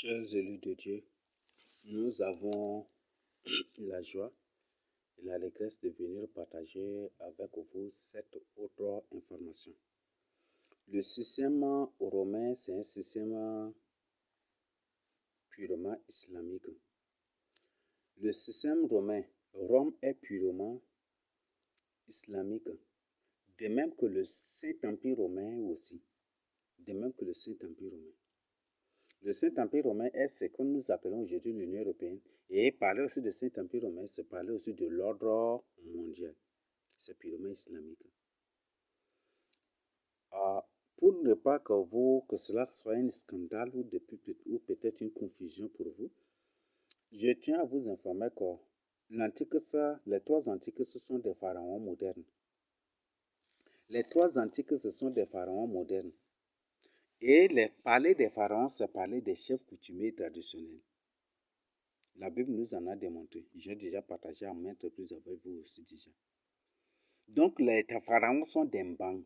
Chers élus de Dieu, nous avons la joie et l'allégresse de venir partager avec vous cette autre information. Le système romain, c'est un système purement islamique. Le système romain, Rome est purement islamique, de même que le Saint-Empire romain aussi, de même que le Saint-Empire romain. Le Saint-Empire romain est ce que nous appelons aujourd'hui l'Union européenne. Et parler aussi de Saint-Empire romain, c'est parler aussi de l'ordre mondial. C'est purement islamique. Pour ne pas que cela soit un scandale ou peut-être une confusion pour vous, je tiens à vous informer que les trois antiques, ce sont des pharaons modernes. Les trois antiques, ce sont des pharaons modernes. Et parler des pharaons, c'est parler des chefs coutumiers traditionnels. La Bible nous en a démontré. J'ai déjà partagé à maintes reprises avec vous aussi déjà. Donc les pharaons sont des Mbang.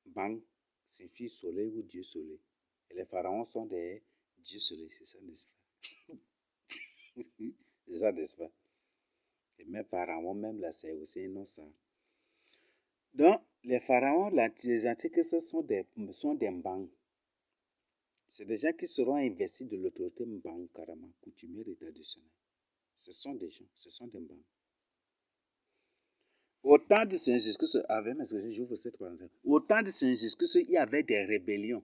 Mbang signifie soleil ou Dieu soleil. Et les pharaons sont des dieux soleil. C'est ça, n'est-ce pas? C'est ça, n'est-ce pas? Et mes pharaons, même là, c'est aussi un nom ça. Donc les pharaons, les antiques, ce sont des Mbang. C'est des gens qui seront investis de l'autorité Mbang carrément, coutumière et traditionnelle. Ce sont des gens, ce sont des Mbang. Au temps de Saint Jésus-Christ, j'ouvre cette parenthèse. Au temps de Saint Jésus-Christ, il y avait des rébellions.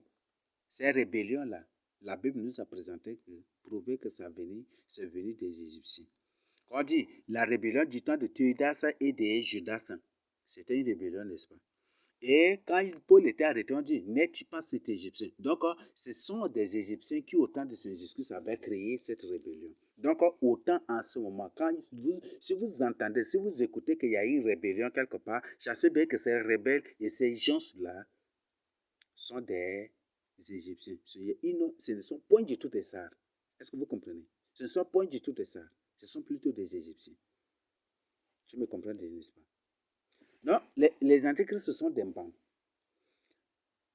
Ces rébellions-là, la Bible nous a prouvé que c'est venu des Égyptiens. Quand on dit la rébellion du temps de Théodas et de Judas, c'était une rébellion, n'est-ce pas? Et quand Paul était arrêté, on dit, n'es-tu pas cet Égyptien? Donc, ce sont des Égyptiens qui, au temps de Saint Jésus-Christ, avaient créé cette rébellion. Donc, autant en ce moment, si vous entendez, si vous écoutez qu'il y a une rébellion quelque part, sachez bien que ces rebelles et ces gens-là sont des Égyptiens. Ce ne sont point du tout des Sars. Est-ce que vous comprenez? Ce ne sont point du tout des Sars. Ce sont plutôt des Égyptiens. Je me comprends, n'est-ce pas? Non, les antéchrists, ce sont des Mbang.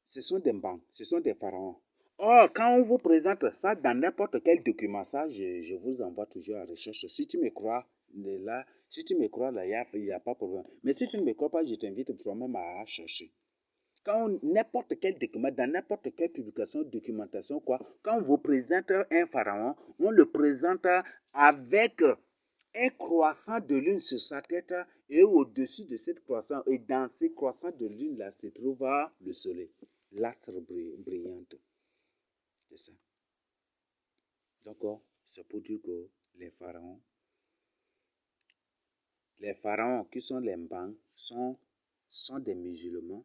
Ce sont des Mbang, ce sont des pharaons. Or, quand on vous présente ça dans n'importe quel document, ça, je vous envoie toujours à la recherche. Si tu me crois, là, il n'y a pas de problème. Mais si tu ne me crois pas, je t'invite toi-même à chercher. N'importe quel document, dans n'importe quelle publication, documentation, quand on vous présente un pharaon, on le présente avec un croissant de lune sur sa tête et au-dessus de cette croissant, et dans ces croissants de lune là se trouve le soleil, l'astre brillante. C'est ça. Donc, c'est pour dire que les pharaons qui sont les Mbang sont des musulmans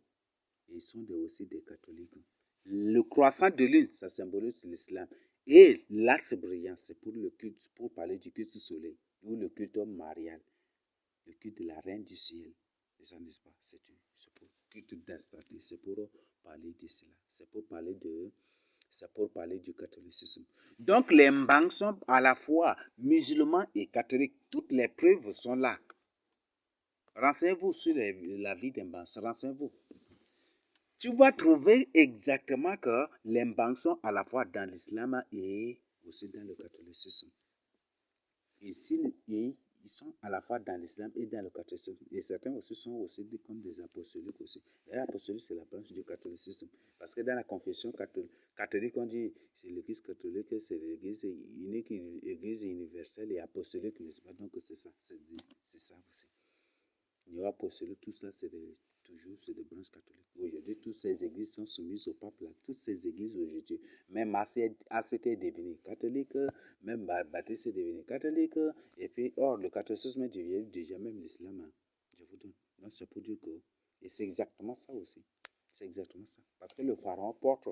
et sont aussi des catholiques. Le croissant de lune, ça symbolise l'islam. Et l'astre brillant, c'est pour le culte, pour parler du culte du soleil, ou le culte marial, le culte de la reine du ciel. C'est ça, n'est-ce pas? C'est pour le culte d'Astarte, c'est pour parler de cela. C'est pour parler du catholicisme. Donc les Mbang sont à la fois musulmans et catholiques. Toutes les preuves sont là. Renseignez-vous sur la vie des Mbang. Renseignez-vous. Tu vas trouver exactement que les Mbang sont à la fois dans l'islam et aussi dans le catholicisme. Et ils sont à la fois dans l'islam et dans le catholicisme. Et certains aussi sont aussi comme des apostoliques aussi. Et l'apostolique, c'est la branche du catholicisme. Parce que dans la confession catholique, on dit c'est l'église catholique, c'est l'église unique, l'église universelle et apostolique, n'est-ce pas? Donc c'est ça. C'est ça aussi. Néo-apostolique, tout ça, c'est des branches catholiques. Aujourd'hui, toutes ces églises sont soumises au pape là. Toutes ces églises aujourd'hui, même ACT est devenu catholique, même Baptiste est devenu catholique, et puis, le catholicisme est devenu déjà même l'islam. Je vous donne. Donc, c'est pour dire que, et c'est exactement ça aussi. C'est exactement ça. Parce que le pharaon porte,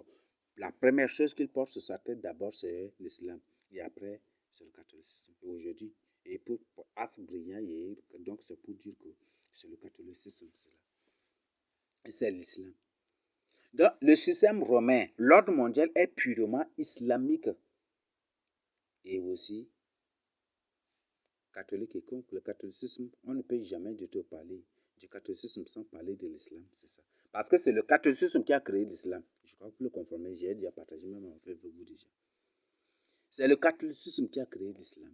la première chose qu'il porte sur sa tête d'abord, c'est l'islam. Et après, c'est le catholicisme. Et aujourd'hui, et pour As brillant, donc c'est pour dire que c'est le catholicisme, cela. Et c'est l'islam. Donc, le système romain, l'ordre mondial est purement islamique et aussi catholique. Et comme le catholicisme, on ne peut jamais du tout parler du catholicisme sans parler de l'islam, c'est ça. Parce que c'est le catholicisme qui a créé l'islam. Je crois que vous le confirmez, j'ai déjà partagé même avec vous déjà. C'est le catholicisme qui a créé l'islam.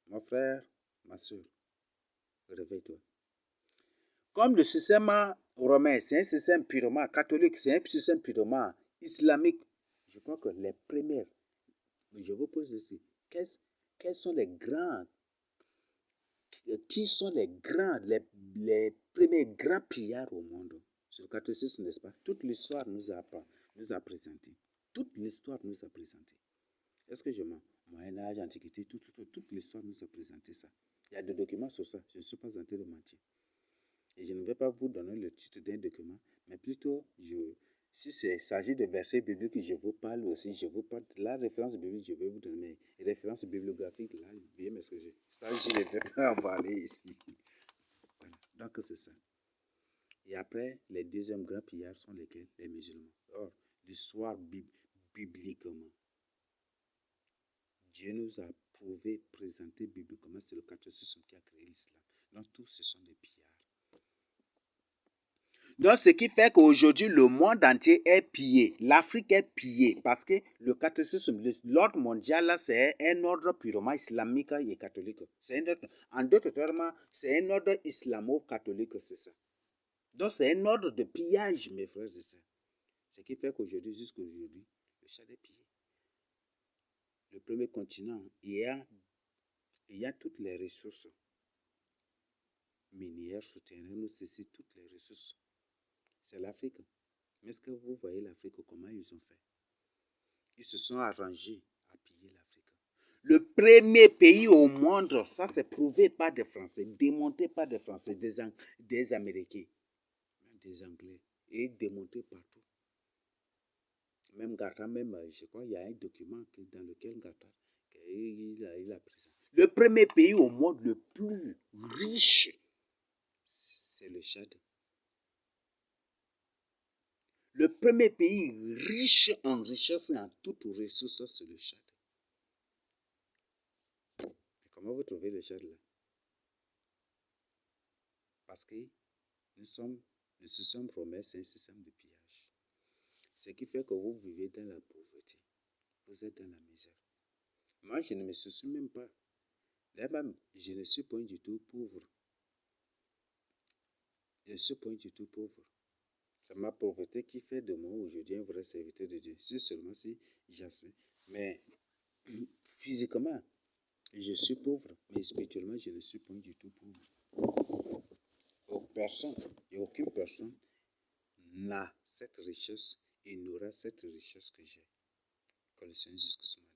Mon frère, ma soeur, réveille-toi. Comme le système romain, c'est un système purement catholique, c'est un système purement islamique, je crois que les premières, je vous pose ici, quels sont les grands, qui sont les grands, les premiers grands pillards au monde? C'est le catholicisme, n'est-ce pas? Toute l'histoire nous a présenté. Toute l'histoire nous a présenté. Est-ce que je mens? Moyen-Âge, Antiquité, toute l'histoire nous a présenté ça. Il y a des documents sur ça, je ne suis pas en train de mentir. Et je ne vais pas vous donner le titre d'un document, mais plutôt, si il s'agit de versets bibliques, je vous parle aussi, je vous parle de la référence biblique, je vais vous donner mes références bibliographiques, là, veuillez m'excuser. Ça, je ne vais pas en parler ici. Voilà, donc c'est ça. Et après, les deuxièmes grands pillards sont lesquels? Les musulmans. Or, l'histoire bibliquement, Dieu nous a prouvé, présenté bibliquement, c'est le catholicisme qui a créé l'islam. Donc, tous ce sont des pillards. Donc, ce qui fait qu'aujourd'hui, le monde entier est pillé. L'Afrique est pillée parce que le catholicisme, l'ordre mondial, là, c'est un ordre purement islamique et catholique. En d'autres termes, c'est un ordre islamo-catholique, c'est ça. Donc, c'est un ordre de pillage, mes frères et sœurs. Ce qui fait qu'aujourd'hui, jusqu'à aujourd'hui, le Tchad est pillé. Le premier continent, il y a toutes les ressources minières, souterraines, ceci, toutes les ressources. C'est l'Afrique. Mais est-ce que vous voyez l'Afrique, comment ils ont fait? Ils se sont arrangés à piller l'Afrique. Le premier pays au monde, ça c'est prouvé par des Français, démonté par des Français, des Américains, des Anglais, et démonté partout. Même Gata, je crois qu'il y a un document dans lequel Gata, il a pris ça. Le premier pays au monde le plus riche, c'est le Tchad. Le premier pays riche en richesse et en toutes ressources, c'est le Tchad. Et comment vous trouvez le Tchad là? Parce que le système romain, c'est un système de pillage. Ce qui fait que vous vivez dans la pauvreté. Vous êtes dans la misère. Moi, je ne me soucie même pas. Là-même, je ne suis pas du tout pauvre. Je ne suis pas du tout pauvre. C'est ma pauvreté qui fait de moi aujourd'hui un vrai serviteur de Dieu. C'est seulement si j'enseigne. Mais physiquement, je suis pauvre. Mais spirituellement, je ne suis pas du tout pauvre. Aucune personne n'a cette richesse et n'aura cette richesse que j'ai. Que le Seigneur Jésus m'a donné.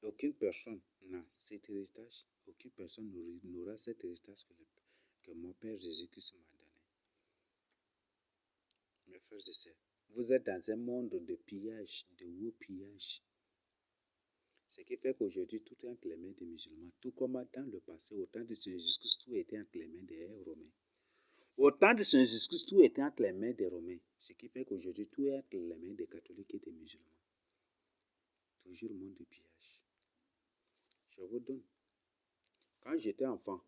Aucune personne n'a cet héritage. Aucune personne n'aura cet héritage que mon Père Jésus-Christ m'a donné. Mes frères et sœurs, vous êtes dans un monde de pillage, de haut pillage. Ce qui fait qu'aujourd'hui, tout est entre les mains des musulmans. Tout comme dans le passé, au temps de Seigneur Jésus-Christ, tout était entre les mains des Romains. Au temps de Seigneur Jésus-Christ, tout était entre les mains des Romains. Ce qui fait qu'aujourd'hui, tout est entre les mains des catholiques et des musulmans. Toujours le monde de pillage. Je vous donne. Quand j'étais enfant,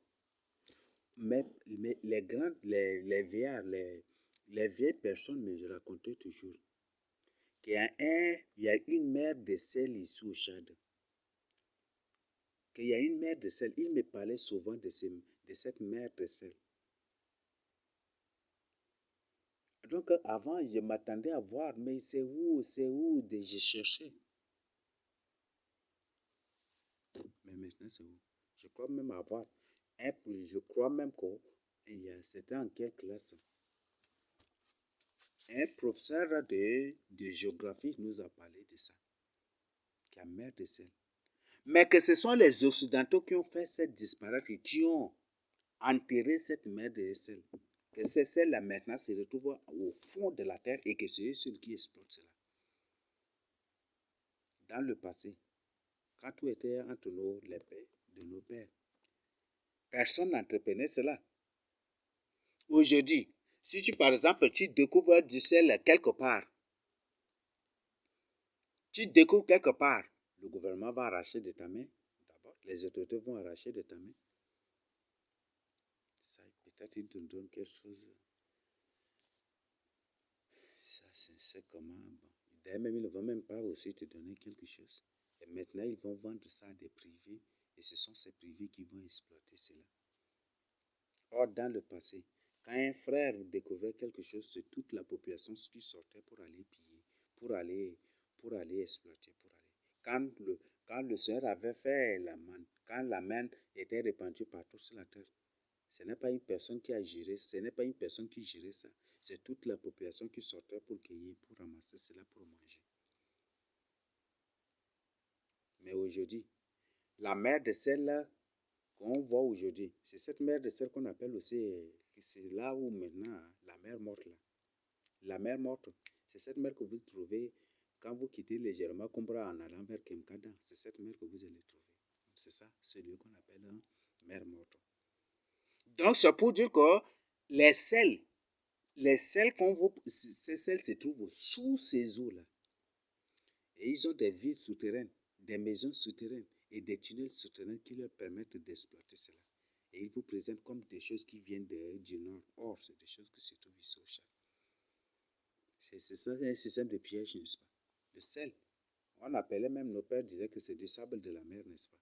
les grands, les vieillards, les vieilles personnes me racontaient toujours qu'il y a une mer de sel ici au Tchad. Qu'il y a une mer de sel. Ils me parlaient souvent de cette mer de sel. Donc avant, je m'attendais à voir, mais c'est où, je cherchais. Mais maintenant, c'est où? Je crois même avoir, je crois même qu'il c'était en quelle classe? Un professeur de géographie nous a parlé de ça, qu'il y a mer de sel. Mais que ce sont les Occidentaux qui ont fait cette disparaître, qui ont enterré cette mer de sel. Que ces sels-là maintenant se retrouvent au fond de la terre et que c'est eux qui exploitent cela. Dans le passé, quand tout était entre nos pères, personne n'entreprenait cela. Aujourd'hui, si par exemple tu découvres du sel quelque part, le gouvernement va arracher de ta main, d'abord, les autorités vont arracher de ta main. Ça, peut-être ils te donnent quelque chose. Ça, c'est comment, bon, D'ailleurs, même, ils ne vont même pas aussi te donner quelque chose. Et maintenant, ils vont vendre ça à des privés. Et ce sont ces privés qui vont exploiter cela. Or, dans le passé, quand un frère découvrait quelque chose, c'est toute la population qui sortait pour aller piller, pour aller exploiter, quand le Seigneur avait fait la manne, quand la manne était répandue partout sur la terre, ce n'est pas une personne qui a géré, ce n'est pas une personne qui gérait ça, c'est toute la population qui sortait pour cueillir, pour ramasser cela, pour manger. Mais aujourd'hui, la mer de sel qu'on voit aujourd'hui, c'est cette mer de sel qu'on appelle aussi, c'est là où maintenant, la mer morte là. La mer morte, c'est cette mer que vous trouvez quand vous quittez légèrement Kumbra en allant vers Kemkada. C'est cette mer que vous allez trouver. C'est ça, c'est lieu qu'on appelle mer morte. Donc, c'est pour dire que les sels qu'on voit, ces sels se trouvent sous ces eaux-là. Et ils ont des villes souterraines, des maisons souterraines et des tunnels souterrains qui leur permettent d'exploiter cela. Et ils vous présentent comme des choses qui viennent du nord. Or, c'est des choses qui se trouvent ici au Tchad. C'est un système de piège, n'est-ce pas? Le sel. On appelait même, nos pères disaient que c'est du sable de la mer, n'est-ce pas?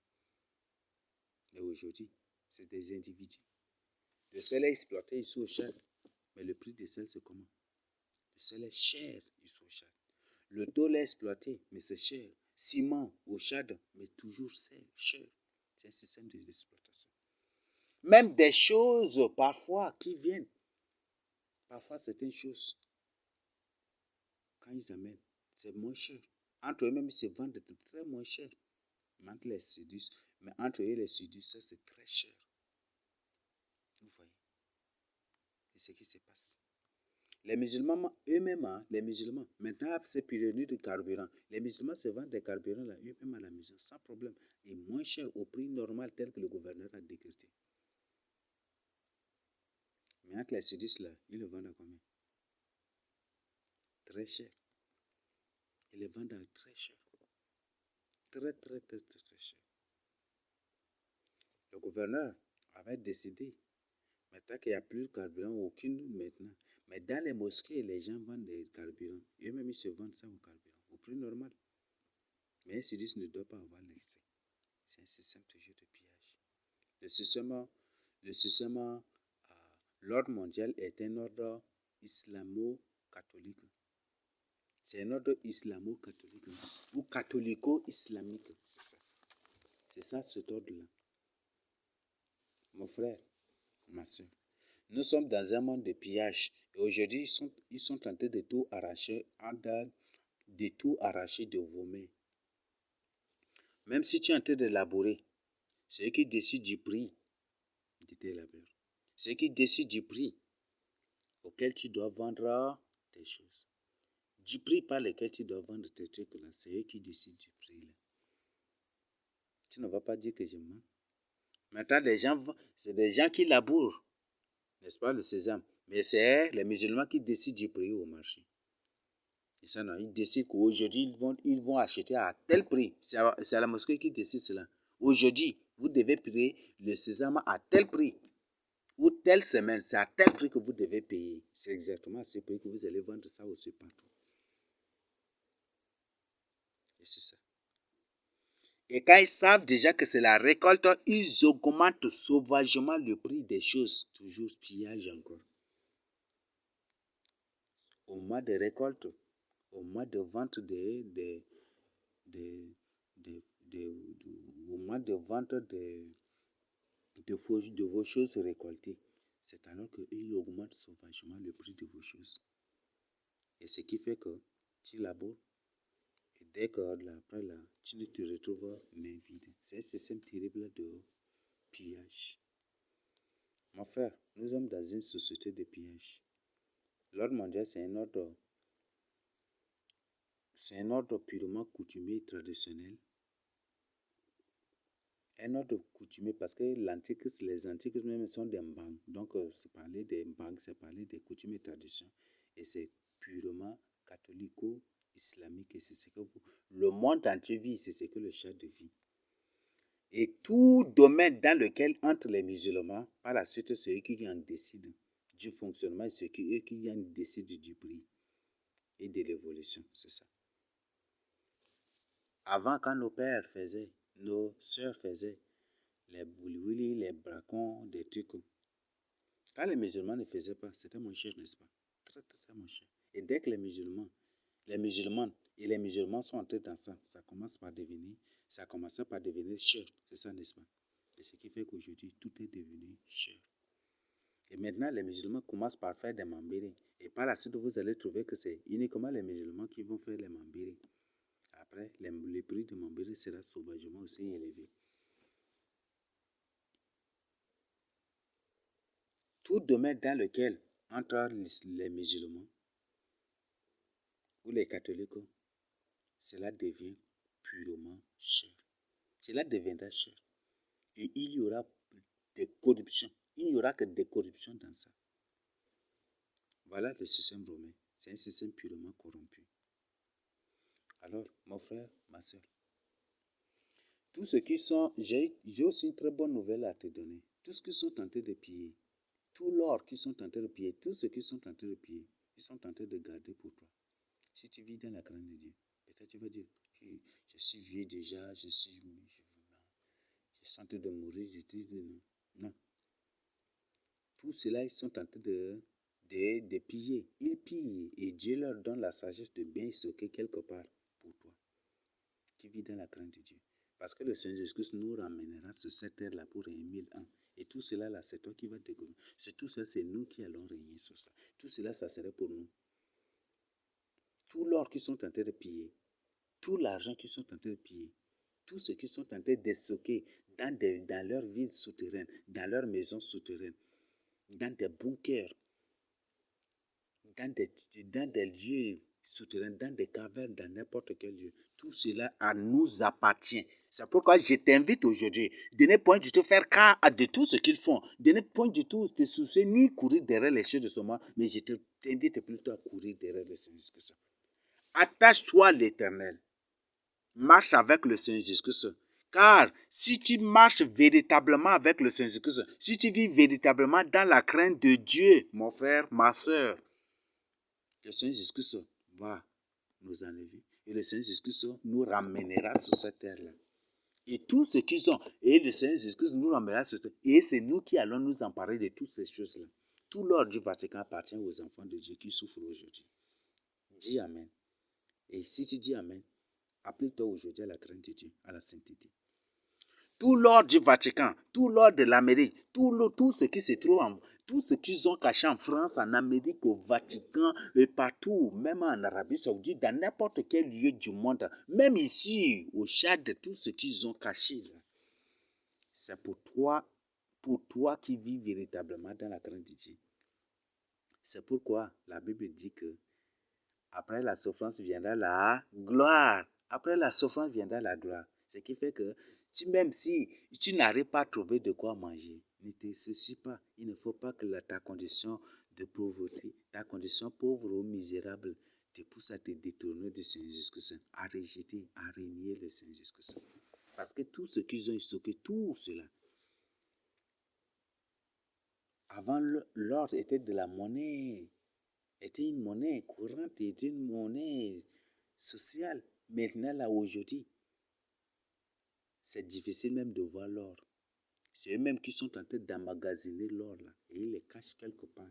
Mais aujourd'hui, c'est des individus. Le sel est exploité ici au Tchad. Mais le prix du sel, c'est comment? Le sel est cher ici au Tchad. Le tôle est exploité, mais c'est cher. Ciment au Tchad, mais toujours cher. C'est un système d'exploitation. Même des choses, parfois, qui viennent. Parfois, certaines choses, quand ils amènent, c'est moins cher. Entre eux-mêmes, ils se vendent de très moins cher. Mais entre les sudistes, ça, c'est très cher. Vous voyez? C'est ce qui se passe. Les musulmans eux-mêmes, maintenant, c'est pénurie de carburant. Les musulmans se vendent des carburants là, eux-mêmes à la maison, sans problème. Et moins cher au prix normal tel que le gouverneur a décrété. Mais entre les sudistes là, ils le vendent à combien? Très cher. Ils le vendent à très cher. Très cher. Le gouverneur avait décidé, maintenant qu'il n'y a plus de carburant, aucune maintenant. Mais dans les mosquées, les gens vendent des carburants. Eux-mêmes, ils se vendent ça au carburant, au prix normal. Mais un sudiste ne doit pas avoir l'excès. C'est un système toujours de pillage. Le système l'ordre mondial est un ordre islamo-catholique. C'est un ordre islamo-catholique ou catholico-islamique. C'est ça cet ordre-là. Mon frère, ma soeur, nous sommes dans un monde de pillage. Et aujourd'hui, ils sont en train de tout arracher, de vos mains. Même si tu es en train de labourer, c'est eux qui décident du prix de tes labeurs. C'est eux qui décident du prix auquel tu dois vendre tes choses. Du prix par lequel tu dois vendre tes trucs là, c'est eux qui décident du prix là. Tu ne vas pas dire que je mens. Maintenant, c'est des gens qui labourent, n'est-ce pas, le sésame. Mais c'est les musulmans qui décident du prix au marché. Et ça, non, ils décident qu'aujourd'hui, ils vont acheter à tel prix. C'est à la mosquée qui décide cela. Aujourd'hui, vous devez payer le sésame à tel prix. Ou telle semaine, c'est à tel prix que vous devez payer. C'est exactement à ce prix que vous allez vendre ça aussi partout. Et c'est ça. Et quand ils savent déjà que c'est la récolte, ils augmentent sauvagement le prix des choses. Toujours pillage encore. Au mois de récolte, au mois de vente au mois de vente de vos choses récoltées, c'est alors qu'ils augmentent sauvagement le prix de vos choses. Et ce qui fait que tu laboures et dès que après là, tu te retrouves main vide. C'est un système terrible de pillage. Mon frère, nous sommes dans une société de pillage. L'ordre mondial, c'est un ordre purement coutumier et traditionnel. Un ordre coutumier parce que les antiques même sont des banques. Donc, c'est parler des banques, c'est parler des coutumes et traditions. Et c'est purement catholico-islamique. Et c'est ce que le monde entier vit, c'est ce que le Tchad vit. Et tout domaine dans lequel entre les musulmans, par la suite, c'est eux qui en décident du fonctionnement, c'est eux qui en décident du prix et de l'évolution, c'est ça. Avant, quand nos pères faisaient, nos sœurs faisaient les bouli-bouli, les bracons, des trucs. Quand les musulmans ne faisaient pas, c'était moins cher, n'est-ce pas? Très, très moins cher. Et dès que les musulmans et les musulmans sont entrés dans ça, ça commençait par devenir cher. C'est ça, n'est-ce pas? Et ce qui fait qu'aujourd'hui, tout est devenu cher. Et maintenant, les musulmans commencent par faire des mambiri. Et par la suite, vous allez trouver que c'est uniquement les musulmans qui vont faire les mambiri. Après, le prix de mambiri sera sauvagement aussi élevé. Tout domaine dans lequel entrent les musulmans ou les catholiques, cela devient purement cher. Cela deviendra cher. Et il y aura des corruptions. Il n'y aura que des corruptions dans ça. Voilà le système romain. C'est un système purement corrompu. Alors, mon frère, ma soeur, tous ceux qui sont... J'ai aussi une très bonne nouvelle à te donner. Tous ceux qui sont tentés de piller, tout l'or qui sont tentés de piller, tous ceux qui sont tentés de piller, ils sont tentés de garder pour toi. Si tu vis dans la crainte de Dieu, peut-être tu vas dire, je suis vieux déjà, je sens de mourir, je dis non. Non. Tout cela, ils sont tentés de piller. Ils pillent et Dieu leur donne la sagesse de bien stocker quelque part pour toi. Tu vis dans la crainte de Dieu. Parce que le Seigneur Jésus nous ramènera sur cette terre-là pour 1000 ans. Et tout cela, là, c'est toi qui vas découvrir. Tout ça, c'est nous qui allons régner sur ça. Tout cela, ça serait pour nous. Tout l'or qu'ils sont tentés de piller, tout l'argent qu'ils sont tentés de piller, tout ce qu'ils sont tentés de stocker dans leurs villes souterraines, dans leurs maisons souterraines, dans des bunkers, dans des lieux souterrains, dans des cavernes, dans n'importe quel lieu. Tout cela nous appartient. C'est pourquoi je t'invite aujourd'hui de ne point du tout faire cas de tout ce qu'ils font, de ne point du tout te soucier ni courir derrière les choses de ce monde, mais je t'invite plutôt à courir derrière le Seigneur Jésus-Christ. Attache-toi à l'Éternel. Marche avec le Seigneur Jésus-Christ. Car si tu marches véritablement avec le Seigneur Jésus-Christ, si tu vis véritablement dans la crainte de Dieu, mon frère, ma soeur, le Seigneur Jésus-Christ va nous enlever. Et le Seigneur Jésus-Christ nous ramènera sur cette terre-là. Et tout ce qu'ils ont, et le Seigneur Jésus-Christ nous ramènera sur cette terre. Et c'est nous qui allons nous emparer de toutes ces choses-là. Tout l'or du Vatican appartient aux enfants de Dieu qui souffrent aujourd'hui. Dis Amen. Et si tu dis Amen, applique-toi aujourd'hui à la crainte de Dieu, à la sainteté. Tout l'or du Vatican, tout l'or de l'Amérique, tout ce qui se trouve tout ce qu'ils ont caché en France, en Amérique, au Vatican, et partout, même en Arabie Saoudite, dans n'importe quel lieu du monde, même ici, au Tchad, tout ce qu'ils ont caché, c'est pour toi qui vis véritablement dans la crainte de Dieu. C'est pourquoi la Bible dit que après la souffrance viendra la gloire. Après la souffrance viendra la gloire. Ce qui fait que même si tu n'arrives pas à trouver de quoi manger, ne te soucie pas. Il ne faut pas que ta condition de pauvreté, ta condition pauvre ou misérable, te pousse à te détourner du Seigneur Jésus-Christ, à rejeter, à renier le Seigneur Jésus-Christ. Parce que tout ce qu'ils ont stocké, tout cela, avant l'or était de la monnaie, était une monnaie courante, était une monnaie sociale. Maintenant, là, aujourd'hui, c'est difficile même de voir l'or. C'est eux-mêmes qui sont en train d'emmagasiner l'or, là, et ils les cachent quelque part.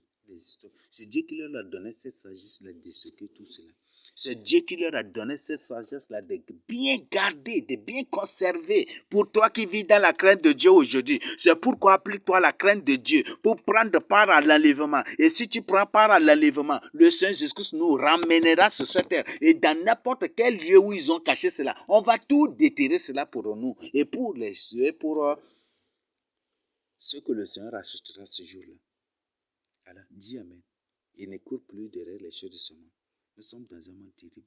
C'est Dieu qui leur a donné cette sagesse-là de stocker tout cela. C'est Dieu qui leur a donné cette sagesse-là de bien garder, de bien conserver. Pour toi qui vis dans la crainte de Dieu aujourd'hui, c'est pourquoi applique-toi la crainte de Dieu pour prendre part à l'enlèvement. Et si tu prends part à l'enlèvement, le Seigneur Jésus-Christ nous ramènera sur cette terre. Et dans n'importe quel lieu où ils ont caché cela, on va tout déterrer cela pour nous. Et pour ce que le Seigneur rachètera ce jour-là. Alors, dis Amen. Il ne court plus derrière les choses de ce monde. Nous sommes dans un monde terrible.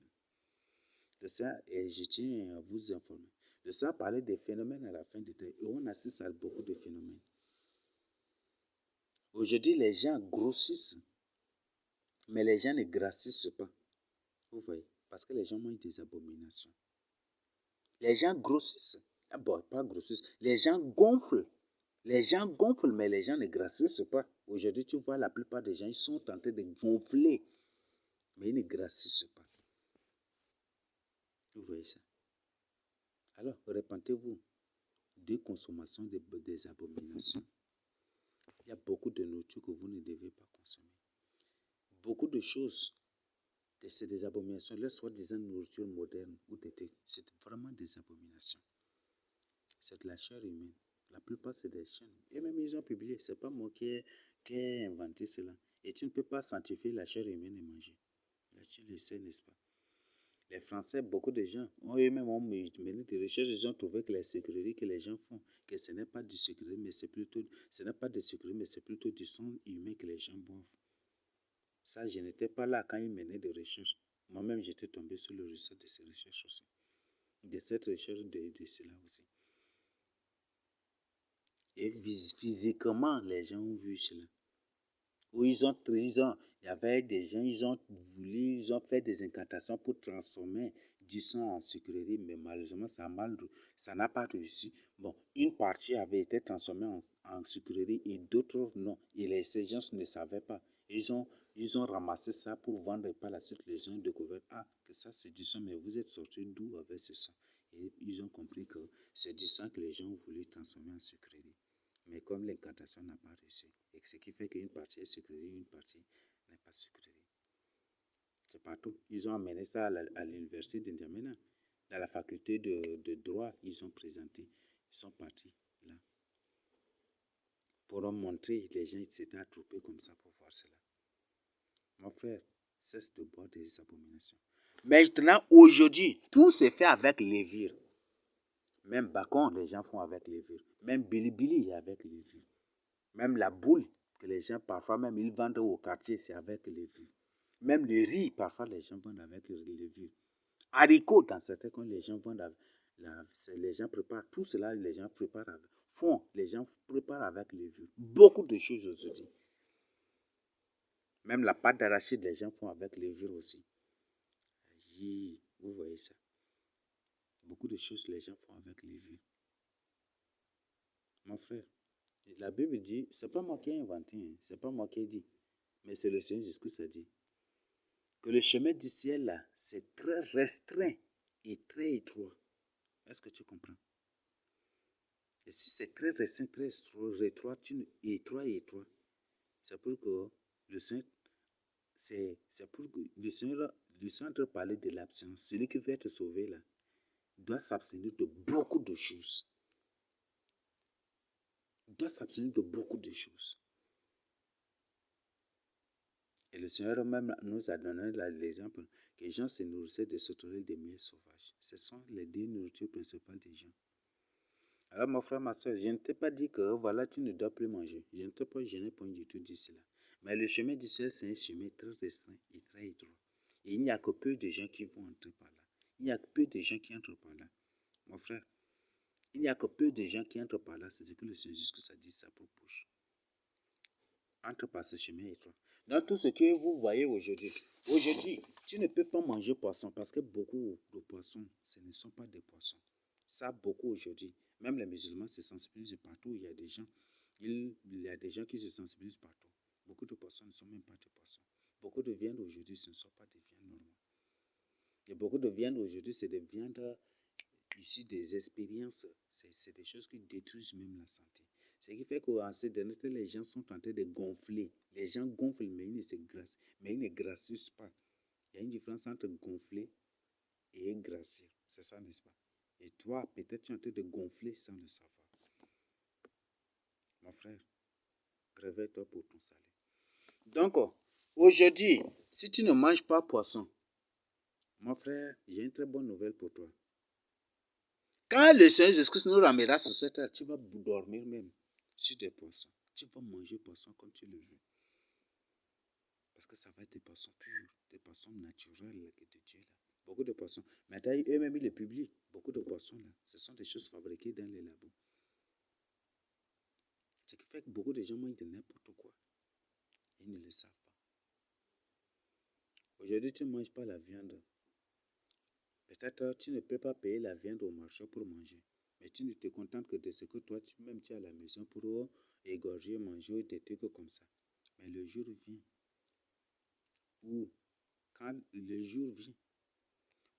Le Seigneur, et je tiens à vous informer, le Seigneur parlait des phénomènes à la fin du temps, et on assiste à beaucoup de phénomènes. Aujourd'hui, les gens grossissent, mais les gens ne grassissent pas. Vous voyez, parce que les gens mangent des abominations. Les gens grossissent, pas grossissent, les gens gonflent. Les gens gonflent, mais les gens ne grassissent pas. Aujourd'hui, tu vois, la plupart des gens, ils sont tentés de gonfler, mais ils ne grassissent pas. Vous voyez ça? Alors, répentez-vous de consommation des abominations. Il y a beaucoup de nourriture que vous ne devez pas consommer. Beaucoup de choses, c'est des abominations. Les soi-disant nourriture moderne ou d'été, c'est vraiment des abominations. C'est de la chair humaine. La plupart, c'est des chaînes. Et même ils ont publié, c'est pas moi qui ai inventé cela. Et tu ne peux pas sanctifier la chair humaine et manger. Là, tu le sais, n'est-ce pas? Les Français, beaucoup de gens, eux-mêmes ont mené des recherches, ils ont trouvé que les sucreries que les gens font, que ce n'est pas du sucrerie, mais c'est plutôt, ce n'est pas des sucreries, mais c'est plutôt du sang humain que les gens boivent. Ça, je n'étais pas là quand ils menaient des recherches. Moi-même, j'étais tombé sur le résultat de ces recherches aussi. De cette recherche de cela aussi. Et physiquement, les gens ont vu cela. Où il y avait des gens, ils ont fait des incantations pour transformer du sang en sucrerie, mais malheureusement, ça n'a pas réussi. Bon, une partie avait été transformée en sucrerie et d'autres non. Et ces gens ne savaient pas. Ils ont ramassé ça pour vendre et par la suite, les gens ont découvert, que ça c'est du sang, mais vous êtes sorti d'où avec ce sang? Et ils ont compris que c'est du sang que les gens ont voulu transformer en sucrerie. Mais comme l'incantation n'a pas réussi, et ce qui fait qu'une partie est sucrerie, une partie n'est pas sucrerie. C'est partout. Ils ont amené ça à l'université d'Indiamena. Dans la faculté de droit, ils ont présenté. Ils sont partis là. Pour montrer, les gens s'étaient attroupés comme ça pour voir cela. Mon frère, cesse de boire des abominations. Maintenant, aujourd'hui, tout se fait avec levure. Même bacon, les gens font avec levure. Même bilibili avec levure. Même la boule que les gens, parfois même, ils vendent au quartier, c'est avec levure. Même le riz, parfois, les gens vendent avec levure. Haricots, dans certains cas, les gens vendent avec, les gens préparent, tout cela, les gens préparent, les gens préparent avec levure. Beaucoup de choses aujourd'hui. Même la pâte d'arachide, les gens font avec levure aussi. Vous voyez ça. Beaucoup de choses, les gens font avec levure. Mon frère, la Bible dit, c'est pas moi qui ai inventé, c'est pas moi qui ai dit, mais c'est le Seigneur Jésus qui a dit que le chemin du ciel là, c'est très restreint et très étroit. Est-ce que tu comprends? Et si c'est très restreint, très étroit, étroit, c'est pour que le Seigneur, c'est pour que le Seigneur entre parler de l'absence. Celui qui veut être sauvé là, doit s'abstenir de beaucoup de choses. Il doit s'abstenir de beaucoup de choses. Et le Seigneur même nous a donné l'exemple que les gens se nourrissaient de sauterelles des miels sauvages. Ce sont les deux nourritures principales des gens. Alors mon frère, ma soeur, je ne t'ai pas dit que voilà, tu ne dois plus manger. Je n'ai pas du tout dit cela. Mais le chemin du ciel, c'est un chemin très restreint et très étroit. Et il n'y a que peu de gens qui vont entrer par là. Il n'y a que peu de gens qui entrent par là. Mon frère, il n'y a que peu de gens qui entrent par là. C'est ce que le Seigneur Jésus a dit sa propre bouche. Entre par ce chemin étroit. Dans tout ce que vous voyez aujourd'hui, tu ne peux pas manger poisson parce que beaucoup de poissons, ce ne sont pas des poissons. Ça, beaucoup aujourd'hui. Même les musulmans se sensibilisent partout. Il y a des gens qui se sensibilisent partout. Beaucoup de poissons ne sont même pas des poissons. Beaucoup de viandes aujourd'hui, ce ne sont pas des viandes normales. Et beaucoup de viandes aujourd'hui, c'est des viandes issues des expériences. C'est des choses qui détruisent même la santé. Ce qui fait qu'en ces derniers temps, les gens sont en train de gonfler. Les gens gonflent, mais ils ne grassissent pas. Il y a une différence entre gonfler et grassir. C'est ça, n'est-ce pas? Et toi, peut-être tu es en train de gonfler sans le savoir. Mon frère, réveille-toi pour ton salut. Donc, aujourd'hui, si tu ne manges pas poisson, mon frère, j'ai une très bonne nouvelle pour toi. Quand le Seigneur Jésus-Christ nous ramènera sur cette terre, tu vas dormir même sur des poissons. Tu vas manger poisson comme tu le veux. Parce que ça va être des poissons purs, des poissons naturels de Dieu. Beaucoup de poissons. Mais eux-mêmes, ils le publient. Beaucoup de poissons, là, ce sont des choses fabriquées dans les labos. Ce qui fait que beaucoup de gens mangent de n'importe quoi. Ils ne le savent pas. Aujourd'hui, tu ne manges pas la viande. Peut-être tu ne peux pas payer la viande au marché pour manger. Mais tu ne te contentes que de ce que toi, même tu es à la maison pour égorger, manger des trucs comme ça. Mais le jour vient où, quand le jour vient,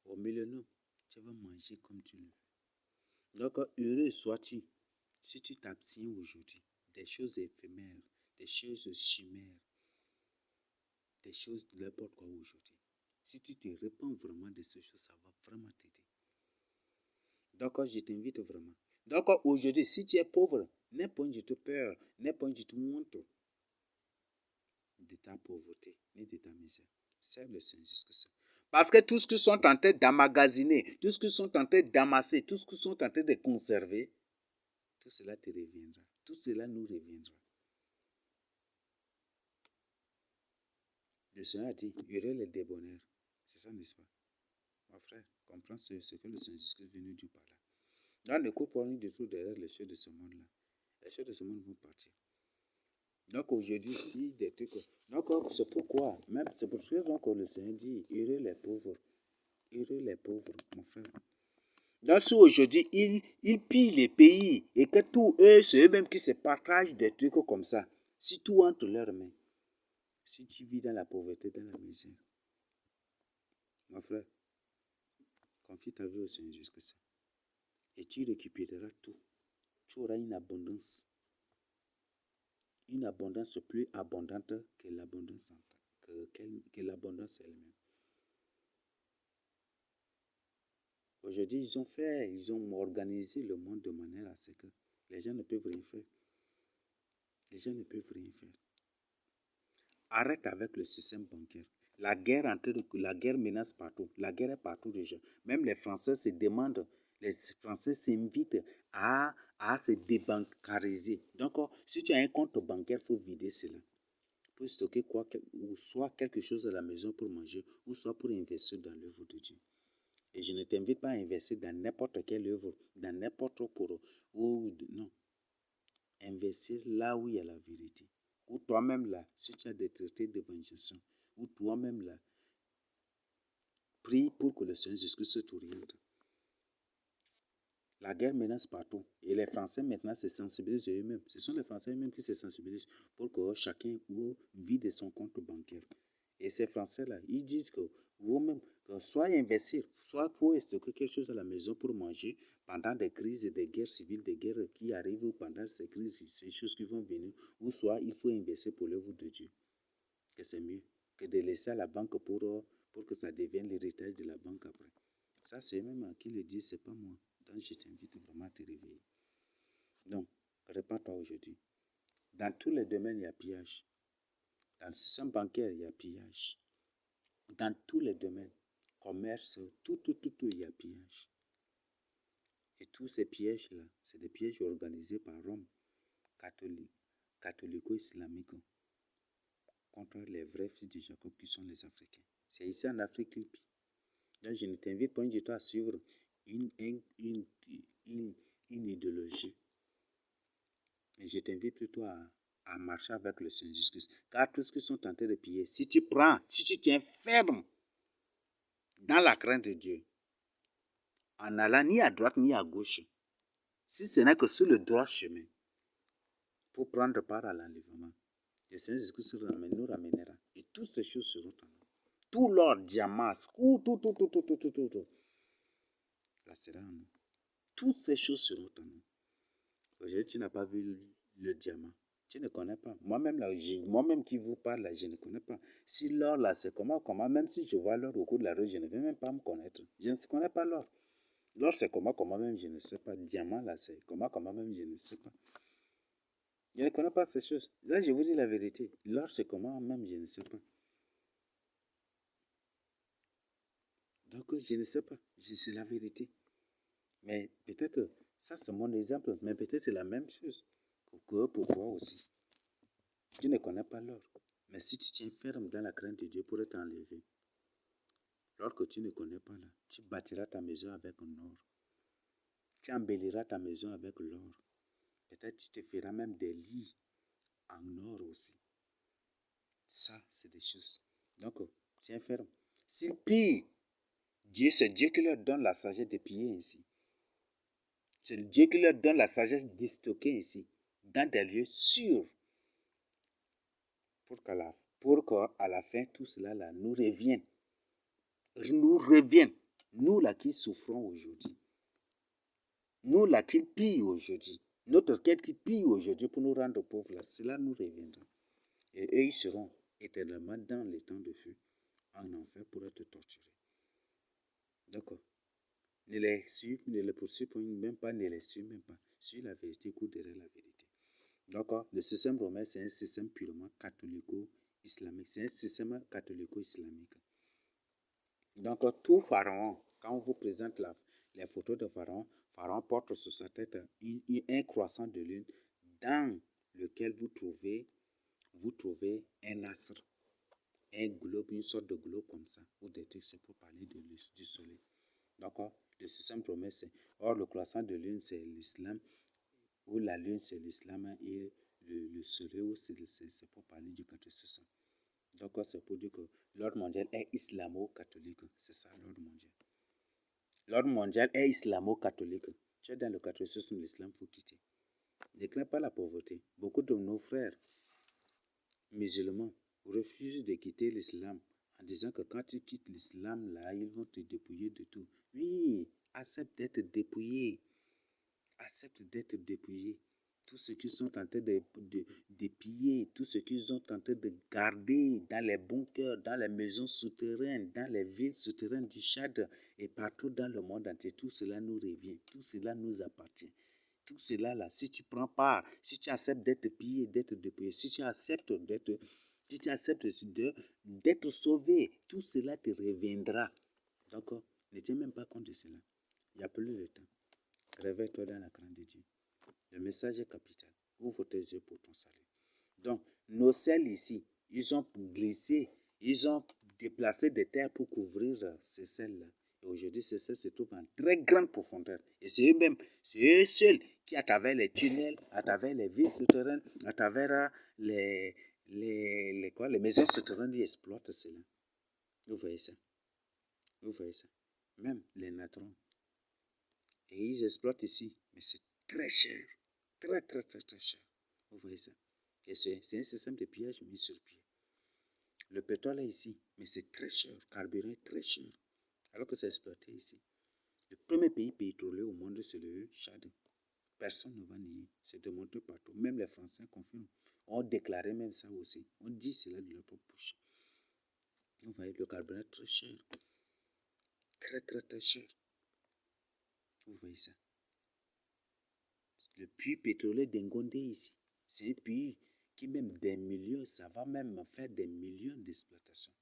au millénaire, tu vas manger comme tu le veux. Donc, heureux sois-tu si tu t'abstiens aujourd'hui des choses éphémères, des choses chimères, des choses de n'importe quoi aujourd'hui. Si tu te répands vraiment de ces choses, ça va vraiment t'aider. Donc, je t'invite vraiment. Donc, aujourd'hui, si tu es pauvre, n'aie point du tout peur, n'aie point du tout honte de ta pauvreté, ni de ta misère. Serve le Seigneur jusque ça. Parce que tout ce qu'ils sont en train d'emmagasiner, tout ce qu'ils sont en train d'amasser, tout ce qu'ils sont en train de conserver, tout cela te reviendra. Tout cela nous reviendra. Le Seigneur a dit, il y aurait les débonnaires. C'est ça, n'est-ce pas? Mon frère, comprends ce que le Seigneur Jésus est venu dire par là. Dans ne cours pas du tout derrière les choses de ce monde-là. Les choses de ce monde vont partir. Donc aujourd'hui, si des trucs... Donc c'est pourquoi, même c'est pour ça que le Seigneur dit, heureux les pauvres. Heureux les pauvres, mon frère. Donc si aujourd'hui, ils pillent les pays et que tous eux, c'est eux-mêmes qui se partagent des trucs comme ça. Si tout entre leurs mains, si tu vis dans la pauvreté, dans la misère, mon frère, confie ta vie au Seigneur jusque ça. Et tu récupéreras tout. Tu auras une abondance. Une abondance plus abondante que l'abondance que l'abondance elle-même. Aujourd'hui, ils ont organisé le monde de manière à ce que les gens ne peuvent rien faire. Les gens ne peuvent rien faire. Arrête avec le système bancaire. La guerre menace partout. La guerre est partout déjà. Même les Français se demandent, les Français s'invitent à se débancariser. Donc, si tu as un compte bancaire, il faut vider cela. Pour stocker quoi, ou soit quelque chose à la maison pour manger, ou soit pour investir dans l'œuvre de Dieu. Et je ne t'invite pas à investir dans n'importe quelle œuvre, dans n'importe non. Investir là où il y a la vérité. Ou toi-même là, si tu as des traités d'évangélisation, ou toi-même là, prie pour que le Seigneur Jésus-Christ t'oriente. La guerre menace partout. Et les Français maintenant se sensibilisent eux-mêmes. Ce sont les Français eux-mêmes qui se sensibilisent pour que chacun vide son compte bancaire. Et ces Français-là, ils disent que vous-même, soit investir, soit il faut stocker quelque chose à la maison pour manger pendant des crises, des guerres civiles, des guerres qui arrivent, ou pendant ces crises, ces choses qui vont venir, ou soit il faut investir pour l'œuvre de Dieu. Que c'est mieux que de laisser à la banque pour que ça devienne l'héritage de la banque après. Ça, c'est même à qui le dit, c'est pas moi. Donc, je t'invite vraiment à te réveiller. Donc, répands-toi aujourd'hui. Dans tous les domaines, il y a pillage. Dans le système bancaire, il y a pillage. Dans tous les domaines, commerce, tout, il y a pillage. Et tous ces pièges-là, c'est des pièges organisés par Rome, catholico-islamique, contre les vrais fils de Jacob qui sont les Africains. C'est ici en Afrique qu'ils pillent. Donc je ne t'invite pas du tout à suivre une idéologie. Mais je t'invite plutôt à marcher avec le Seigneur Jésus-Christ. Car tout ce qu'ils sont tentés de piller, si tu tiens ferme dans la crainte de Dieu, en allant ni à droite ni à gauche, si ce n'est que sur le droit chemin, pour prendre part à l'enlèvement, le Seigneur Jésus-Christ nous ramènera. Et toutes ces choses seront en nous. Tout l'or, diamant, tout. Là sera en nous. Toutes ces choses seront en nous. Aujourd'hui, tu n'as pas vu le diamant. Tu ne connais pas. Moi-même qui vous parle là, je ne connais pas. Si l'or là, c'est comment, même si je vois l'or au cours de la rue, je ne vais même pas me connaître. Je ne connais pas l'or. L'or, c'est comment même, je ne sais pas. Diamant là, c'est comment même, je ne sais pas. Je ne connais pas ces choses. Là, je vous dis la vérité. L'or, c'est comment même, je ne sais pas. Donc, je ne sais pas. C'est la vérité. Mais peut-être, ça c'est mon exemple, mais peut-être c'est la même chose que pour toi aussi. Tu ne connais pas l'or. Mais si tu tiens ferme dans la crainte de Dieu pour être enlevé, lorsque tu ne connais pas là, tu bâtiras ta maison avec un or. Tu embelliras ta maison avec l'or. Peut-être tu te feras même des lits en or aussi. Ça, c'est des choses. Donc, tiens ferme. S'ils pillent, c'est Dieu qui leur donne la sagesse de piller ici. C'est Dieu qui leur donne la sagesse de stocker ici, dans des lieux sûrs, pour qu'à la fin, tout cela là, nous revienne. Nous là qui souffrons aujourd'hui. Nous, là, qui pillent aujourd'hui, notre quête qui pille aujourd'hui pour nous rendre pauvres, là, cela nous reviendra. Et eux, ils seront éternellement dans les temps de feu, en enfer pour être torturés. D'accord. Ne les suivez, ne les poursuivez même pas, ne les suivez même pas. Suis la vérité, cours derrière la vérité. D'accord. Le système romain, c'est un système purement catholico-islamique. C'est un système catholico-islamique. Donc, tout pharaon, quand on vous présente les photos de pharaon, pharaon porte sur sa tête un croissant de lune dans lequel vous trouvez un astre, un globe, une sorte de globe comme ça, ou des trucs, c'est pour parler du soleil. D'accord. Le système romain, c'est... Or, le croissant de lune, c'est l'islam, ou la lune, c'est l'islam, et le soleil, c'est pour parler du catholicisme. Donc, c'est pour dire que l'ordre mondial est islamo-catholique. C'est ça, l'ordre mondial. L'ordre mondial est islamo-catholique. Tu es dans le catholicisme, l'islam, il faut quitter. Ne crains pas la pauvreté. Beaucoup de nos frères musulmans refusent de quitter l'islam en disant que quand tu quittes l'islam, là, ils vont te dépouiller de tout. Oui, accepte d'être dépouillé. Accepte d'être dépouillé. Tout ce qu'ils sont en train de piller, tout ce qu'ils sont en train de garder dans les bunkers, dans les maisons souterraines, dans les villes souterraines du Tchad et partout dans le monde entier, tout cela nous revient, tout cela nous appartient. Tout cela là, si tu prends part, si tu acceptes d'être pillé, d'être dépouillé, si tu acceptes d'être sauvé, tout cela te reviendra. Donc, ne tiens même pas compte de cela. Il n'y a plus de temps. Réveille-toi dans la crainte de Dieu. Le message est capital. Ouvre tes yeux pour ton salut. Donc, nos selles ici, ils ont glissé, ils ont déplacé des terres pour couvrir ces selles-là. Et aujourd'hui, ces selles se trouvent en très grande profondeur. Et c'est eux-mêmes, c'est eux seuls qui, à travers les tunnels, à travers les villes souterraines, à travers les maisons souterraines, ils exploitent cela. Vous voyez ça? Vous voyez ça? Même les natrons. Et ils exploitent ici, mais c'est très cher. Très, très, très, très cher. Vous voyez ça? Et c'est un système de pillage mis sur pied. Le pétrole est ici, mais c'est très cher. Carburant est très cher. Alors que c'est exploité ici. Le premier pays pétrolier au monde, c'est le Tchad. Personne ne va nier. C'est démontré partout. Même les Français confirment. On déclaré même ça aussi. On dit cela de leur propre bouche. Vous voyez, le carburant est très cher. Très, très, très cher. Vous voyez ça? Le puits pétrolier d'Engondé ici, c'est un puits qui même des millions, ça va même faire des millions d'exploitations.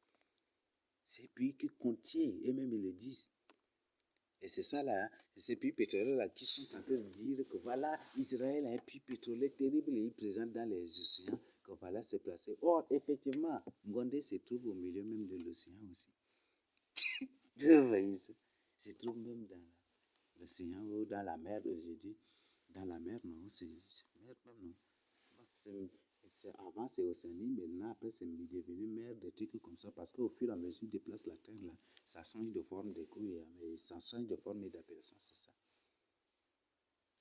C'est un puits qui contient, et même ils le disent. Et c'est ça là, c'est ces puits pétroliers là qui sont en train de dire que voilà, Israël a un puits pétrolier terrible et il présente dans les océans, que voilà, c'est placé. Or, effectivement, Ngondé se trouve au milieu même de l'océan aussi. Vous voyez ça? Se trouve même dans l'océan ou dans la mer, je dis. Dans la mer, non, c'est mer même, non. Avant, c'est Océanie, maintenant, après, c'est devenu mer, des trucs comme ça, parce qu'au fur et à mesure qu'il déplace la terre, là, ça change de forme de couille, mais ça change de forme et d'appellation, c'est ça.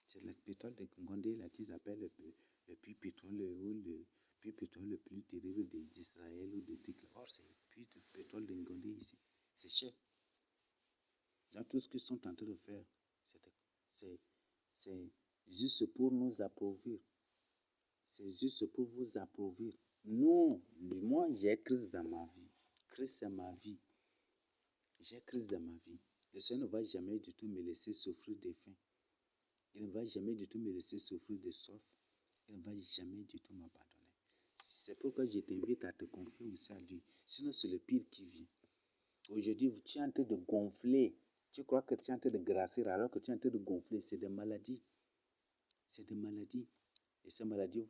C'est le pétrole de Ngondé, là, qu'ils appellent le puits pétrolier ou le puits pétrolier le plus terrible d'Israël ou de trucs là. Or, c'est le puits de pétrole de Ngondé ici. C'est cher. Donc, tout ce qu'ils sont en train de faire, c'est juste pour nous appauvrir. C'est juste pour vous appauvrir. Non, moi j'ai Christ dans ma vie. Christ c'est ma vie. J'ai Christ dans ma vie. Le Seigneur ne va jamais du tout me laisser souffrir de faim. Il ne va jamais du tout me laisser souffrir de soif. Il ne va jamais du tout m'abandonner. C'est pourquoi je t'invite à te confier aussi à lui. Sinon c'est le pire qui vient. Aujourd'hui, tu es en train de gonfler. Tu crois que tu es en train de grossir alors que tu es en train de gonfler. C'est des maladies. C'est des maladies. Et ces maladies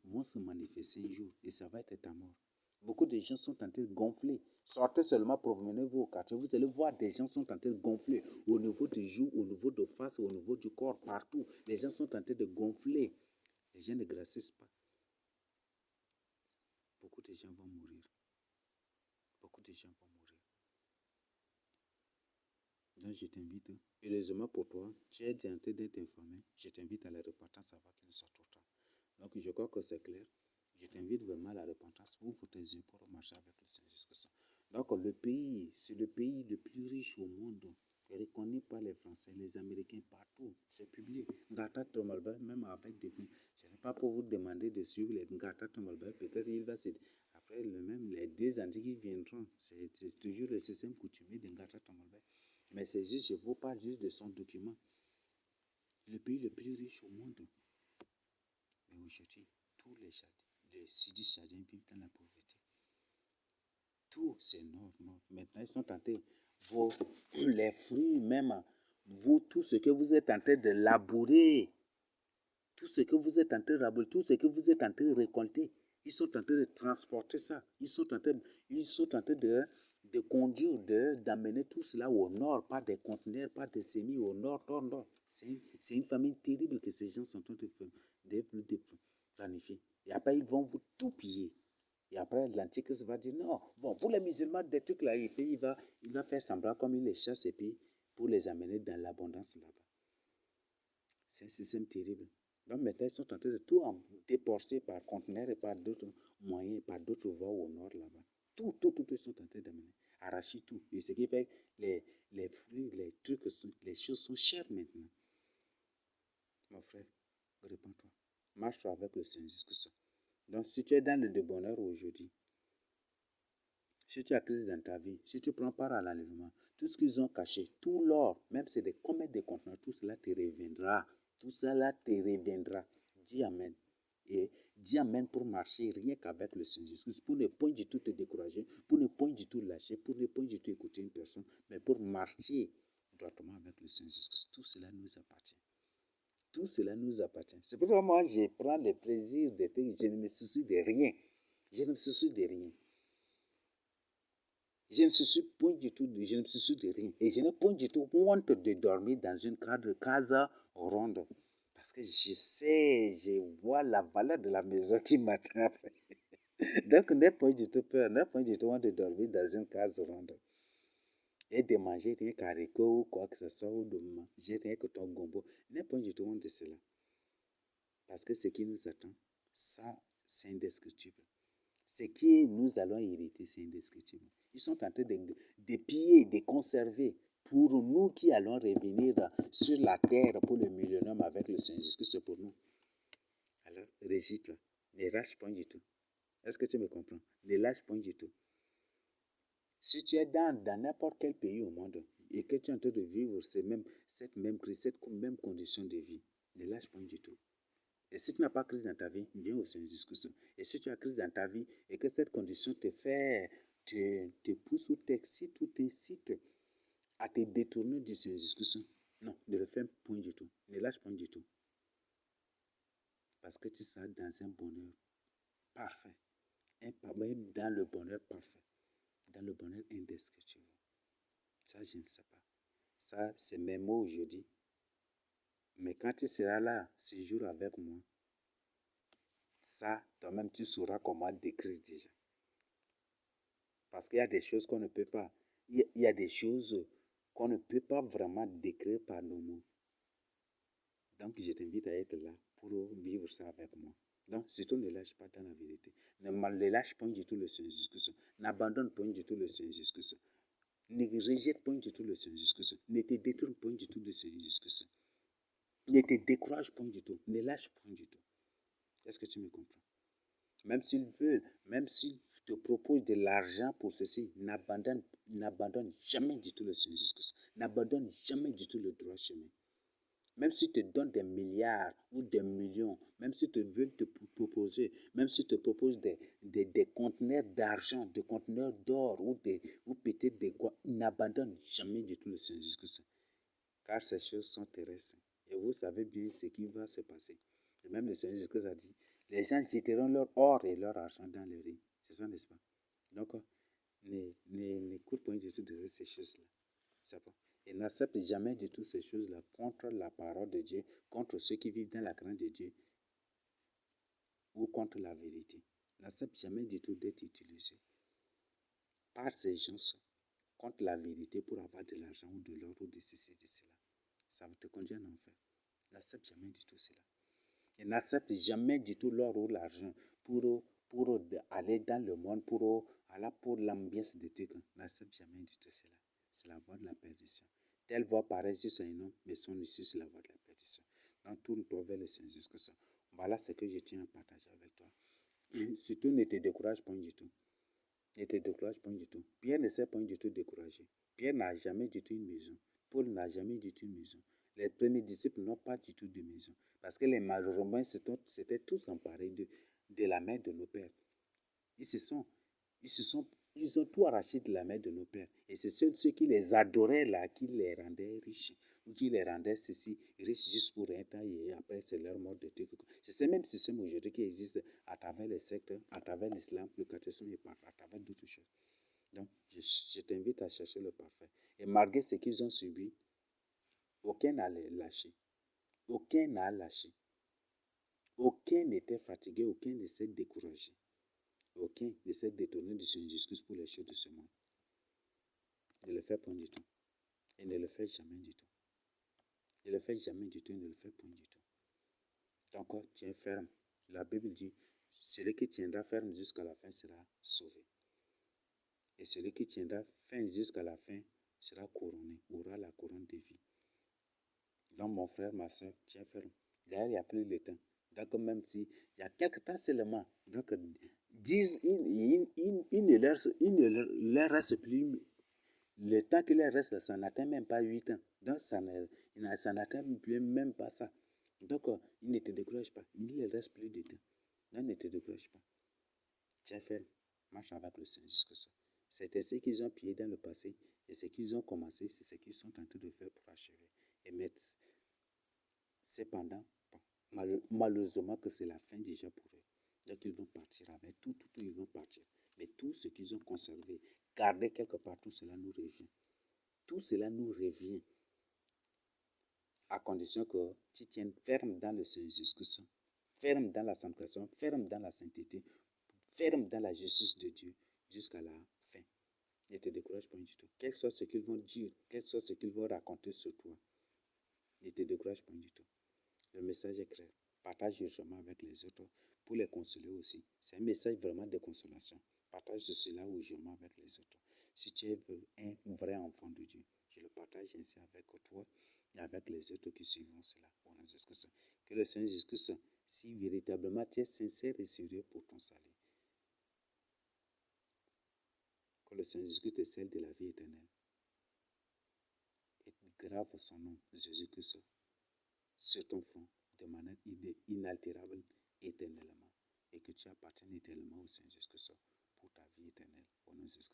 vont se manifester un jour et ça va être ta mort. Beaucoup de gens sont en train de gonfler. Sortez seulement, promenez-vous au quartier. Vous allez voir des gens sont en train de gonfler au niveau des joues, au niveau de face, au niveau du corps, partout. Les gens sont en train de gonfler. Les gens ne grossissent pas. Beaucoup de gens vont mourir. Beaucoup de gens vont mourir. Donc je t'invite, heureusement pour toi, tu es en train d'être informé. Je t'invite à la repentance avant qu'il ne soit trop tard. Donc je crois que c'est clair. Je t'invite vraiment à la repentance. Ouvre tes yeux pour marcher avec le Seigneur jusqu'à ça. Donc le pays, c'est le pays le plus riche au monde. Reconnu par les Français, les Américains, partout. c'est public. Ngata Tomalba, même avec des... Je n'ai pas pour vous demander de suivre les Ngata Tomalba, peut-être il va se... Après, même les 2 années qui viendront, c'est toujours le système coutumier de Ngata Tomalba. Mais c'est juste, je vous parle juste de son document. Le pays le plus riche au monde. Mais aujourd'hui, tous les Sidi Chadiens vivent dans la pauvreté. Tout, c'est non. Maintenant, ils sont tentés. Les fruits même, vous, tout ce que vous êtes en train de labourer, tout ce que vous êtes en train de labourer, tout ce que vous êtes en train de récolter, ils sont en train de transporter ça. Ils sont en train de conduire, d'amener tout cela au nord, pas des conteneurs, pas des semis au nord. C'est une famille terrible que ces gens sont en train de planifier. Et après, ils vont vous tout piller. Et après, l'Antichrist va dire, non, bon, pour les musulmans, des trucs là, et puis il va faire semblant comme il les chasse, et puis pour les amener dans l'abondance là-bas. C'est un système terrible. Donc maintenant, ils sont en train de tout déporter par conteneur et par d'autres moyens, par d'autres voies au nord là-bas. Tout, ils sont en train d'amener. Arracher tout. Et ce qui fait que les fruits, les trucs, les choses sont chères maintenant. Mon frère, réponds-toi. Marche avec le Seigneur jusqu'à ça. Donc, si tu es dans le débonheur aujourd'hui, si tu as crise dans ta vie, si tu prends part à l'enlèvement, tout ce qu'ils ont caché, tout l'or, même c'est des combien de conteneurs, tout cela te reviendra. Tout cela te reviendra. Dis Amen. Et dis Amen pour marcher rien qu'avec le Seigneur Jésus. Pour ne point du tout te décourager, pour ne point du tout lâcher, pour ne point du tout écouter une personne, mais pour marcher droitement avec le Seigneur Jésus. Tout cela nous appartient. Tout cela nous appartient. C'est pourquoi moi, je prends le plaisir d'être, je ne me soucie de rien. Je ne me soucie de rien. Je ne me soucie point du tout, je ne me soucie de rien. Et je n'ai point du tout honte de dormir dans une case ronde. Parce que je sais, je vois la valeur de la maison qui m'attrape. Donc, n'ai point du tout peur, n'ai point du tout honte de dormir dans une case ronde. Et de manger rien qu'haricot ou quoi que ce soit, ou de manger rien que ton gombo. N'ai point du tout honte de cela. Parce que ce qui nous attend, ça, c'est indescriptible. Ce que nous allons hériter, c'est indescriptible. Ils sont en train de piller, de conserver pour nous qui allons revenir sur la terre pour le millénaire avec le Seigneur Jésus. C'est pour nous. Alors, régis-toi. Ne lâche point du tout. Est-ce que tu me comprends? Ne lâche point du tout. Si tu es dans n'importe quel pays au monde et que tu es en train de vivre cette même crise, cette même condition de vie, ne lâche point du tout. Et si tu n'as pas crise dans ta vie, viens au Seigneur Jésus. Et si tu as crise dans ta vie et que cette condition te pousse ou t'excite ou t'incite à te détourner du Seigneur Jésus, non, ne le fais point du tout. Ne lâche point du tout. Parce que tu seras dans un bonheur parfait. Même dans le bonheur parfait. Dans le bonheur indescriptible. Ça, je ne sais pas. Ça, c'est mes mots aujourd'hui. Mais quand tu seras là, ce jour avec moi, ça, toi-même, tu sauras comment décrire déjà. Parce qu'il y a des choses qu'on ne peut pas. Il y a des choses qu'on ne peut pas vraiment décrire par nos mots. Donc, je t'invite à être là pour vivre ça avec moi. Donc, surtout ne lâche pas dans la vérité. Ne lâche pas du tout le Seigneur Jésus-Christ. N'abandonne pas du tout le Seigneur Jésus-Christ. Ne rejette pas du tout le Seigneur Jésus-Christ. Ne te détourne pas du tout du Seigneur Jésus-Christ. Ne te décourage pas du tout. Ne lâche pas du tout. Est-ce que tu me comprends? Même s'ils veulent, même s'ils te proposent de l'argent pour ceci, n'abandonne jamais du tout le Seigneur Jésus-Christ. N'abandonne jamais du tout le droit chemin. Même s'ils te donnent des milliards ou des millions, même s'ils te veulent te proposer, même s'ils te proposent des conteneurs d'argent, des conteneurs d'or ou peut-être des quoi, n'abandonne jamais du tout le Seigneur Jésus-Christ. Car ces choses sont terrestres. Et vous savez bien ce qui va se passer. Et même le Seigneur Jésus-Christ a dit, les gens jetteront leur or et leur argent dans les riz. C'est ça, n'est-ce pas? Donc, n'écoute pas du tout de ces choses-là. C'est pas. Et n'accepte jamais du tout ces choses-là contre la parole de Dieu, contre ceux qui vivent dans la crainte de Dieu ou contre la vérité. N'accepte jamais du tout d'être utilisé par ces gens contre la vérité pour avoir de l'argent ou de l'or ou de ceci, de cela. Ça te conduit en enfer. N'accepte jamais du tout cela. Et n'accepte jamais du tout l'or ou l'argent pour aller dans le monde, pour l'ambiance de trucs. N'accepte jamais du tout cela. C'est la voie de la perdition. Telle voie paraît juste à un homme, mais son issue, c'est la voie de la perdition. Donc tourne-toi vers le Seigneur Jésus-Christ. Voilà ce que je tiens à partager avec toi. Surtout ne te décourage pas du tout. Ne te décourage pas du tout. Pierre ne s'est pas du tout découragé. Pierre n'a jamais du tout une maison. Paul n'a jamais du tout une maison. Les premiers disciples n'ont pas du tout de maison. Parce que les Romains s'étaient tous emparés de la main de nos pères. Ils ont tout arraché de la main de nos pères. Et c'est ceux qui les adoraient là, qui les rendaient riches. Ou qui les rendaient ceci, riches juste pour un temps et après c'est leur mort de truc. C'est ce même système aujourd'hui qui existe à travers les sectes, à travers l'islam, le catholicisme et à travers d'autres choses. Donc, je t'invite à chercher le parfait. Et malgré ce qu'ils ont subi, aucun n'a lâché. Aucun n'a lâché. Aucun n'était fatigué, aucun ne s'est découragé. Aucun ne s'est détourné du Seigneur Jésus pour les choses de ce monde. Ne le fais pas du tout. Et ne le fais jamais du tout. Ne le fais jamais du tout et ne le fais pas du tout. Donc, tiens ferme. La Bible dit, celui qui tiendra ferme jusqu'à la fin sera sauvé. Et celui qui tiendra ferme jusqu'à la fin sera couronné, aura la couronne de vie. Donc, mon frère, ma soeur, tiens ferme. D'ailleurs, il n'y a plus de temps. Donc, même si il y a quelques temps seulement, donc, il ne leur reste plus. Le temps qu'il leur reste, ça n'atteint même pas 8 ans. Donc, ça n'atteint même pas ça. Donc, il ne te décourage pas. Il ne reste plus de temps. Donc, ne te décourage pas. Tiens ferme. Marche avec le Seigneur jusqu'à ça. C'était ce qu'ils ont pillé dans le passé. Et ce qu'ils ont commencé, c'est ce qu'ils sont en train de faire pour achever. Et mettre. Cependant, malheureusement que c'est la fin déjà pour eux. Donc, ils vont partir avec tout, ils vont partir. Mais tout ce qu'ils ont conservé, gardé quelque part, tout cela nous revient. Tout cela nous revient. À condition que tu tiennes ferme dans le Seigneur Jésus-Christ, ferme dans la sanctification, ferme dans la sainteté, ferme dans la justice de Dieu jusqu'à la fin. Ne te décourage pas du tout. Quel soit ce qu'ils vont dire, quel soit ce qu'ils vont raconter sur toi, ne te décourage pas du tout. Le message est clair. Partage justement avec les autres pour les consoler aussi. C'est un message vraiment de consolation. Partage cela justement avec les autres. Si tu es un vrai enfant de Dieu, je le partage ainsi avec toi et avec les autres qui suivront cela. Que le Seigneur Jésus-Christ, si véritablement tu es sincère et sérieux pour ton salut, que le Seigneur Jésus-Christ te scelle de la vie éternelle et grave son nom, Jésus-Christ, sur ton front de manière inaltérable éternellement et que tu appartiennes éternellement au Seigneur Jésus-Christ pour ta vie éternelle. Au nom de Jésus-Christ.